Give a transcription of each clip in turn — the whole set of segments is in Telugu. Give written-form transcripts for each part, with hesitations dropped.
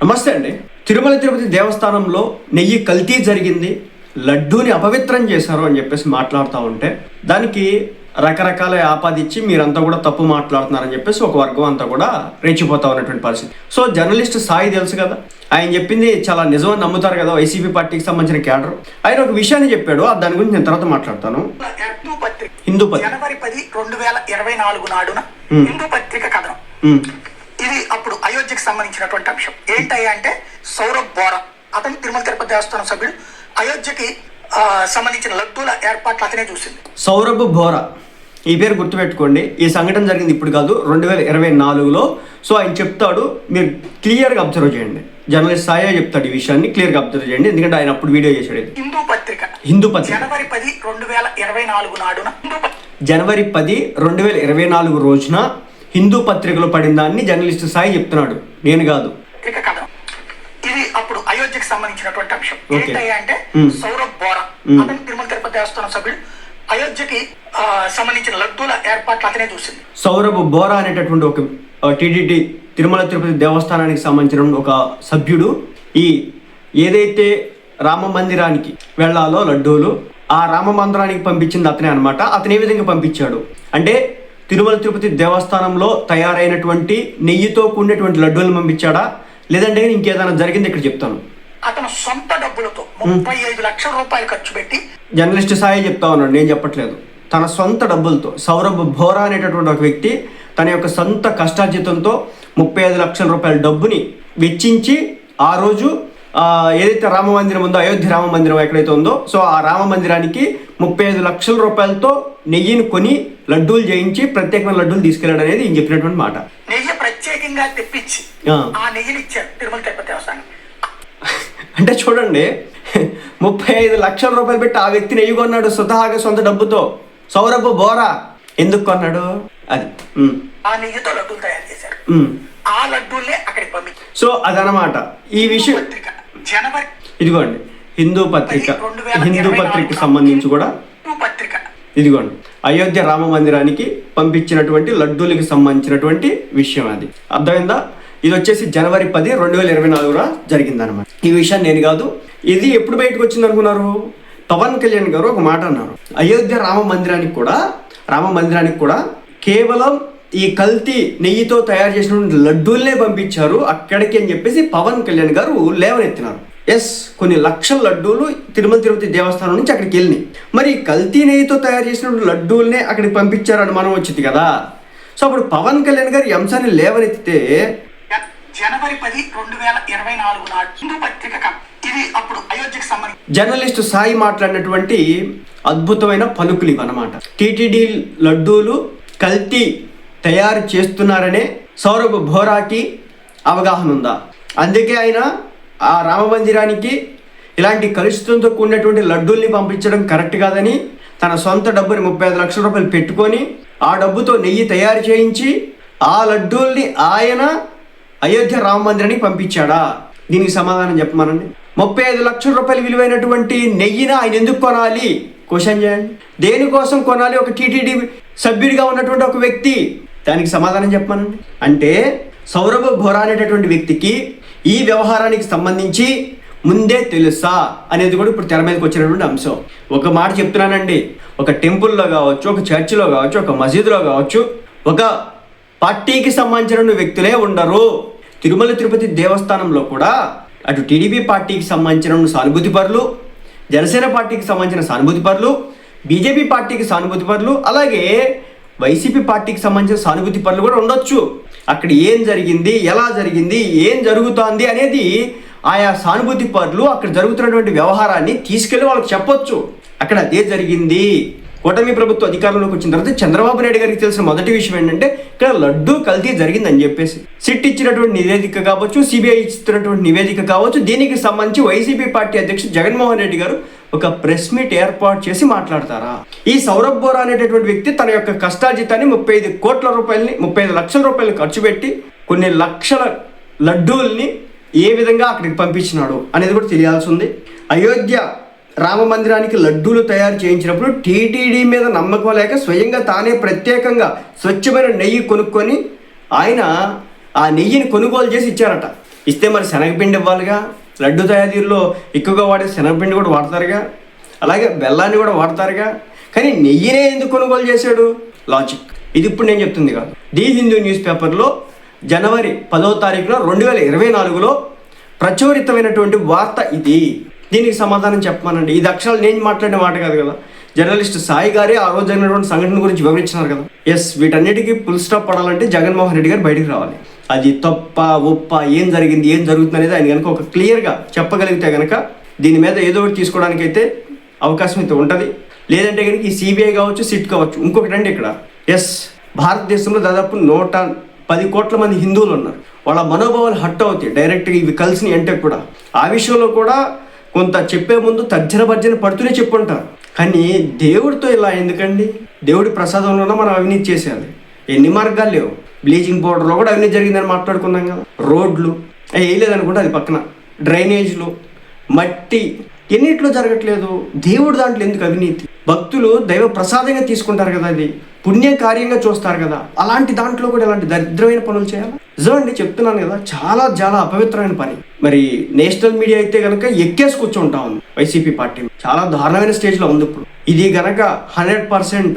నమస్తే అండి. తిరుమల తిరుపతి దేవస్థానంలో నెయ్యి కల్తీ జరిగింది, లడ్డూని అపవిత్రం చేశారు అని చెప్పేసి మాట్లాడుతూ ఉంటే దానికి రకరకాల ఆపాదించి మీరంతా కూడా తప్పు మాట్లాడుతున్నారని చెప్పేసి ఒక వర్గం అంతా కూడా రెచ్చిపోతా ఉన్నటువంటి పరిస్థితి. సో జర్నలిస్ట్ సాయి తెలుసు కదా, ఆయన చెప్పింది చాలా నిజమని నమ్ముతారు కదా వైసీపీ పార్టీకి సంబంధించిన క్యాడర్. ఆయన ఒక విషయాన్ని చెప్పాడు, దాని గురించి నేను తర్వాత మాట్లాడతాను. హిందూ పత్రిక జనవరి 10, 2024 నాడున హిందూ పత్రిక కథనం. ఇది అప్పుడు అయోధ్యకు సంబంధించినటువంటి అంశం. ఏంటయ్యా అంటే సౌరభ్ బోరా, అతను తిరుమల తిరుపతి దేవస్థానం సభ్యుడు. అయోధ్యకి సంబంధించిన లడ్డూల ఏర్పాట్లు అతనే చూసింది. సౌరభ్ బోరా ఈ పేరు గుర్తుపెట్టుకోండి. ఈ సంఘటన జరిగింది ఇప్పుడు కాదు, 2024లో. సో ఆయన చెప్తాడు, మీరు క్లియర్గా అబ్జర్వ్ చేయండి. జర్నలిస్ట్ సాయి చెప్తాడు ఈ విషయాన్ని, క్లియర్గా అబ్జర్వ్ చేయండి, ఎందుకంటే ఆయన అప్పుడు వీడియో చేశాడు. హిందూ పత్రిక జనవరి 10, 2024 నాడున జనవరి 10, 2024 రోజున హిందూ పత్రికలో పడిన దాన్ని జర్నలిస్ట్ సాయి చెప్తున్నాడు, నేను కాదు. ఇది అప్పుడు అయోధ్యకు సంబంధించినటువంటి అంశం. ఏంటయ్యా అంటే సౌరభ్ బోరా, అతను తిరుమల తిరుపతి దేవస్థానం సభ్యుడు. అయోధ్యకి సంబంధించిన లడ్డూల ఏర్పాట్లు అతనే చూసింది. సౌరభ్ బోరా అనేటటువంటి ఒక టీటీడీ తిరుమల తిరుపతి దేవస్థానానికి సంబంధించిన ఒక సభ్యుడు ఈ ఏదైతే రామ మందిరానికి వెళ్ళాలో లడ్డూలు, ఆ రామ మందిరానికి పంపించింది అతనే అనమాట. అతను ఏ విధంగా పంపించాడు అంటే తిరుమల తిరుపతి దేవస్థానంలో తయారైనటువంటి నెయ్యితో కూడినటువంటి లడ్డూలను పంపించాడా, లేదంటే ఇంకేదైనా జరిగింది ఇక్కడ చెప్తాను. అతను సొంత డబ్బులతో 35 లక్షల రూపాయలు ఖర్చు పెట్టి, జర్నలిస్ట్ సాయి చెప్తా ఉన్నాడు, నేను చెప్పట్లేదు. తన సొంత డబ్బులతో సౌరభ్ బోరా అనేటటువంటి ఒక వ్యక్తి తన యొక్క సొంత కష్టార్జితంతో 35 లక్షల రూపాయల డబ్బుని వెచ్చించి ఆ రోజు ఏదైతే రామ మందిరం ఉందో, అయోధ్య రామ మందిరం ఎక్కడైతే ఉందో, సో ఆ రామ మందిరానికి 35 లక్షల రూపాయలతో నెయ్యిని కొని లడ్డూలు చేయించి ప్రత్యేకమైన లడ్డూలు తీసుకెళ్ళాడు అనేది ఈయన చెప్పినటువంటి మాట. నెయ్యి ప్రత్యేకంగా తెప్పించి ఆ నెయ్యిని ఇచ్చారు తిరుమల తిరుపతి దేవస్థానం. అంటే చూడండి, 35 లక్షల రూపాయలు పెట్టి ఆ వ్యక్తి నెయ్యి కొన్నాడు స్వతహాగా సొంత డబ్బుతో. సౌరభ్ బోరా ఎందుకు కొన్నాడు? అది ఆ నెయ్యితో లడ్డూలు తయారు చేశారు. ఆ లడ్డూలే అక్కడికి పంపించారు. సో అదనమాట ఈ విషయం. జనవరి ఇదిగోండి హిందూ పత్రికకి సంబంధించి కూడా పత్రిక ఇదిగోండి అయోధ్య రామ మందిరానికి పంపించినటువంటి లడ్డూలకి సంబంధించినటువంటి విషయం. అది అర్థమైందా? ఇది వచ్చేసి జనవరి 10, 2024 జరిగిందనమాట. ఈ విషయాన్ని నేను కాదు, ఇది ఎప్పుడు బయటకు వచ్చింది అనుకున్నారు? పవన్ కళ్యాణ్ గారు ఒక మాట అన్నారు, అయోధ్య రామ మందిరానికి కూడా కేవలం ఈ కల్తీ నెయ్యితో తయారు చేసినటువంటి లడ్డూలనే పంపించారు అక్కడికి అని చెప్పేసి పవన్ కళ్యాణ్ గారు లేవనెత్తినారు. ఎస్, కొన్ని లక్షల లడ్డూలు తిరుమల తిరుపతి దేవస్థానం నుంచి అక్కడికి వెళ్ళినాయి. మరి కల్తీ నెయ్యితో తయారు చేసినటువంటి లడ్డూలనే అక్కడికి పంపించారని మనం వచ్చింది కదా. సో అప్పుడు పవన్ కళ్యాణ్ గారు ఈ అంశాన్ని లేవనెత్తితే జనవరి 10, 2024 నాడు హిందూ పత్రిక ఇది అప్పుడు అయోధ్యకు సంబంధించి జర్నలిస్ట్ సాయి మాట్లాడినటువంటి అద్భుతమైన పలుకులు ఇవన్నమాట. టీటీడీ లడ్డూలు కల్తీ తయారు చేస్తున్నారనే సౌరభ్ బోరాకి అవగాహన ఉందా? అందుకే ఆయన ఆ రామ మందిరానికి ఇలాంటి కలుషితంతో కూడినటువంటి లడ్డూల్ని పంపించడం కరెక్ట్ కాదని తన సొంత డబ్బుని 35 లక్షల రూపాయలు పెట్టుకొని ఆ డబ్బుతో నెయ్యి తయారు చేయించి ఆ లడ్డూల్ని ఆయన అయోధ్య రామ మందిరానికి పంపించాడా? దీనికి సమాధానం చెప్పమనండి. 35 లక్షల రూపాయలు విలువైనటువంటి నెయ్యిని ఆయన ఎందుకు కొనాలి? క్వశ్చన్ చేయండి. దేనికోసం కొనాలి ఒక టీటీడీ సభ్యుడిగా ఉన్నటువంటి ఒక వ్యక్తి? దానికి సమాధానం చెప్పమనండి. అంటే సౌరభ్ బోరా అనేటటువంటి వ్యక్తికి ఈ వ్యవహారానికి సంబంధించి ముందే తెలుసా అనేది కూడా ఇప్పుడు తెర మీదకి వచ్చినటువంటి అంశం. ఒక మాట చెప్తున్నానండి, ఒక టెంపుల్లో కావచ్చు, ఒక చర్చిలో కావచ్చు, ఒక మసీదులో కావచ్చు, ఒక పార్టీకి సంబంధించిన వ్యక్తులే ఉండరు. తిరుమల తిరుపతి దేవస్థానంలో కూడా అటు టీడీపీ పార్టీకి సంబంధించిన సానుభూతి పరులు, జనసేన పార్టీకి సంబంధించిన సానుభూతి పరులు, బీజేపీ పార్టీకి సానుభూతి పరులు, అలాగే వైసీపీ పార్టీకి సంబంధించిన సానుభూతి పరులు కూడా ఉండొచ్చు. అక్కడ ఏం జరిగింది, ఎలా జరిగింది, ఏం జరుగుతోంది అనేది ఆయా సానుభూతి పరులు అక్కడ జరుగుతున్నటువంటి వ్యవహారాన్ని తీసుకెళ్లి వాళ్ళకి చెప్పొచ్చు. అక్కడ అదే జరిగింది. కూటమి ప్రభుత్వం అధికారంలోకి వచ్చిన తర్వాత చంద్రబాబు నాయుడు గారికి తెలిసిన మొదటి విషయం ఏంటంటే ఇక్కడ లడ్డూ కల్తీ జరిగిందని చెప్పేసి సిట్ ఇచ్చినటువంటి నివేదిక కావచ్చు, సిబిఐ ఇచ్చినటువంటి నివేదిక కావచ్చు, దీనికి సంబంధించి వైసీపీ పార్టీ అధ్యక్షుడు జగన్మోహన్ రెడ్డి గారు ఒక ప్రెస్ మీట్ ఏర్పాటు చేసి మాట్లాడతారా? ఈ సౌరభ్ బోరా అనేటటువంటి వ్యక్తి తన యొక్క కష్టార్జితాన్ని 35 లక్షల రూపాయలు ఖర్చు పెట్టి కొన్ని లక్షల లడ్డూల్ని ఏ విధంగా అక్కడికి పంపించినాడు అనేది కూడా తెలియాల్సి ఉంది. అయోధ్య రామ మందిరానికి లడ్డూలు తయారు చేయించినప్పుడు టీటీడీ మీద నమ్మకం లేక స్వయంగా తానే ప్రత్యేకంగా స్వచ్ఛమైన నెయ్యి కొనుక్కొని ఆయన ఆ నెయ్యిని కొనుగోలు చేసి ఇచ్చారట. ఇస్తే మరి శనగపిండి ఇవ్వాలిగా. లడ్డు తయారీలో ఎక్కువగా వాడే శనగపిండి కూడా వాడతారుగా, అలాగే బెల్లాన్ని కూడా వాడతారుగా. కానీ నెయ్యినే ఎందుకు కొనుగోలు చేశాడు? లాజిక్ ఇది ఇప్పుడు నేను చెప్తుంది కాదు. ది హిందూ న్యూస్ పేపర్లో జనవరి 10వ తారీఖున 2024లో ప్రచురితమైనటువంటి వార్త ఇది. దీనికి సమాధానం చెప్పమానండి. ఇది అక్షరాలు నేను మాట్లాడిన మాట కాదు కదా. జర్నలిస్ట్ సాయి గారే ఆ రోజు జరిగినటువంటి సంఘటన గురించి వివరించినారు కదా. ఎస్, వీటన్నిటికీ ఫుల్ స్టాప్ పడాలంటే జగన్మోహన్ రెడ్డి గారు బయటికి రావాలి. అది తప్ప ఒప్ప, ఏం జరిగింది, ఏం జరుగుతుంది అనేది ఆయన కనుక ఒక క్లియర్గా చెప్పగలిగితే కనుక దీని మీద ఏదో ఒకటి తీసుకోవడానికి అయితే అవకాశం అయితే ఉంటుంది. లేదంటే కనుక ఈ సిబిఐ కావచ్చు, సిట్ కావచ్చు. ఇంకొకటి అండి ఇక్కడ, ఎస్, భారతదేశంలో దాదాపు 110 కోట్ల మంది హిందువులు ఉన్నారు. వాళ్ళ మనోభావాలు హట్ అవుతాయి డైరెక్ట్గా ఇవి కలిసినాయి అంటే కూడా. ఆ విషయంలో కూడా కొంత చెప్పే ముందు తర్జన భర్జన పడుతూనే చెప్పుంటారు. కానీ దేవుడితో ఇలా ఎందుకండి? దేవుడి ప్రసాదంలోనే మనం అవినీతి చేసేయాలి. ఎన్ని మార్గాలు లేవు. బ్లీచింగ్ పౌడర్లో కూడా అవినీతి జరిగిందని మాట్లాడుకున్నాం కదా. రోడ్లు వేయలేదనుకుంటే అది పక్కన, డ్రైనేజ్లు, మట్టి, ఎన్నిట్లో జరగట్లేదు. దేవుడు దాంట్లో ఎందుకు అవినీతి? భక్తులు దైవ ప్రసాదంగా తీసుకుంటారు కదా, అది పుణ్య కార్యంగా చూస్తారు కదా. అలాంటి దాంట్లో కూడా ఇలాంటి దరిద్రమైన పనులు చేయాలి? నిజమండి, చెప్తున్నాను కదా, చాలా చాలా అపవిత్రమైన పని. మరి నేషనల్ మీడియా అయితే కనుక ఎక్కేసి కూర్చుంటా ఉంది వైసీపీ పార్టీ. చాలా దారుణమైన స్టేజ్లో ఉంది ఇప్పుడు. ఇది కనుక 100%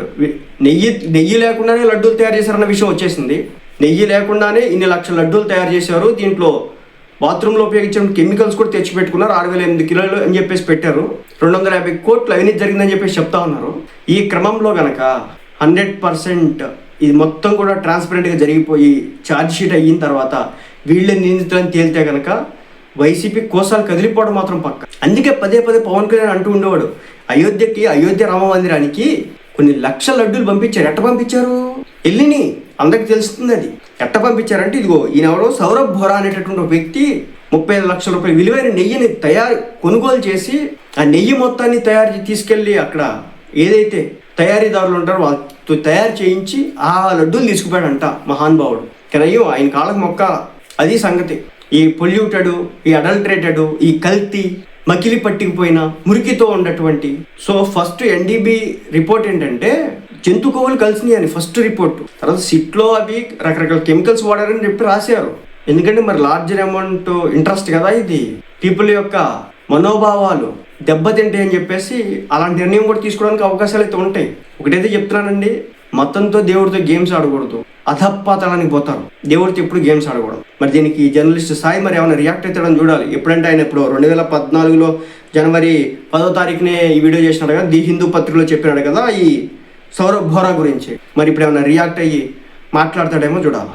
నెయ్యి లేకుండానే లడ్డూలు తయారు చేశారన్న విషయం వచ్చేసింది. నెయ్యి లేకుండానే ఇన్ని లక్షల లడ్డూలు తయారు చేశారు. దీంట్లో బాత్రూంలో ఉపయోగించిన కెమికల్స్ కూడా తెచ్చిపెట్టుకున్నారు. 6,008 కిలోలు అని చెప్పేసి పెట్టారు. 250 కోట్లు అవినీతి జరిగిందని చెప్పేసి చెప్తా ఉన్నారు. ఈ క్రమంలో కనుక 100% ఇది మొత్తం కూడా ట్రాన్స్పరెంట్గా జరిగిపోయి ఛార్జ్ షీట్ అయిన తర్వాత వీళ్ళ నిందితులని తేలితే కనుక వైసీపీ కోసాలు కదిలిపోవడం మాత్రం పక్క. అందుకే పదే పవన్ కళ్యాణ్ అంటూ ఉండేవాడు, అయోధ్య రామ మందిరానికి కొన్ని లక్షల లడ్డూలు పంపించారు. ఎట్ట పంపించారు? వెళ్ళిని అందరికి తెలుస్తుంది. అది ఎట్ట పంపించారంటే, ఇదిగో ఈయనెవరో సౌరభ్ బోరా అనేటటువంటి ఒక వ్యక్తి 35 లక్షల రూపాయలు విలువైన నెయ్యిని కొనుగోలు చేసి ఆ నెయ్యి మొత్తాన్ని తీసుకెళ్ళి అక్కడ ఏదైతే తయారీదారులు ఉంటారో వాళ్ళతో తయారు చేయించి ఆ లడ్డూలు తీసుకుపోయాడంట మహానుభావుడు. కానీ ఆయన కాళ్ళకు మొక్క. అది సంగతి. ఈ పొల్యూటెడ్, ఈ అడల్టరేటెడ్, ఈ కల్తీ, మకిలి పట్టికిపోయిన మురికితో ఉన్నటువంటి. సో ఫస్ట్ ఎన్డీబీ రిపోర్ట్ ఏంటంటే జంతు కొవ్వులు కలిసినాయి అని ఫస్ట్ రిపోర్ట్. తర్వాత సిట్లో అవి రకరకాల కెమికల్స్ వాడారని చెప్పి రాశారు. ఎందుకంటే మరి లార్జర్ అమౌంట్ ఇంట్రెస్ట్ కదా ఇది. పీపుల్ యొక్క మనోభావాలు దెబ్బతింటాయి అని చెప్పేసి అలాంటి నిర్ణయం కూడా తీసుకోవడానికి అవకాశాలు అయితే ఉంటాయి. ఒకటైతే చెప్తున్నానండి, మతంతో దేవుడితో గేమ్స్ ఆడకూడదు. అధపాతాళానికి పోతారు. దేవుడితో ఎప్పుడు గేమ్స్ ఆడకూడదు. మరి దీనికి జర్నలిస్ట్ సాయి మరి ఏమైనా రియాక్ట్ అవుతాడని చూడాలి. ఎప్పుడంటే ఆయన ఇప్పుడు 2014లో జనవరి 10వ తారీఖునే ఈ వీడియో చేసినాడు కదా, ది హిందూ పత్రికలో చెప్పినాడు కదా ఈ సౌరభ్ బోరా గురించి. మరి ఇప్పుడు ఏమైనా రియాక్ట్ అయ్యి మాట్లాడతాడేమో చూడాలి.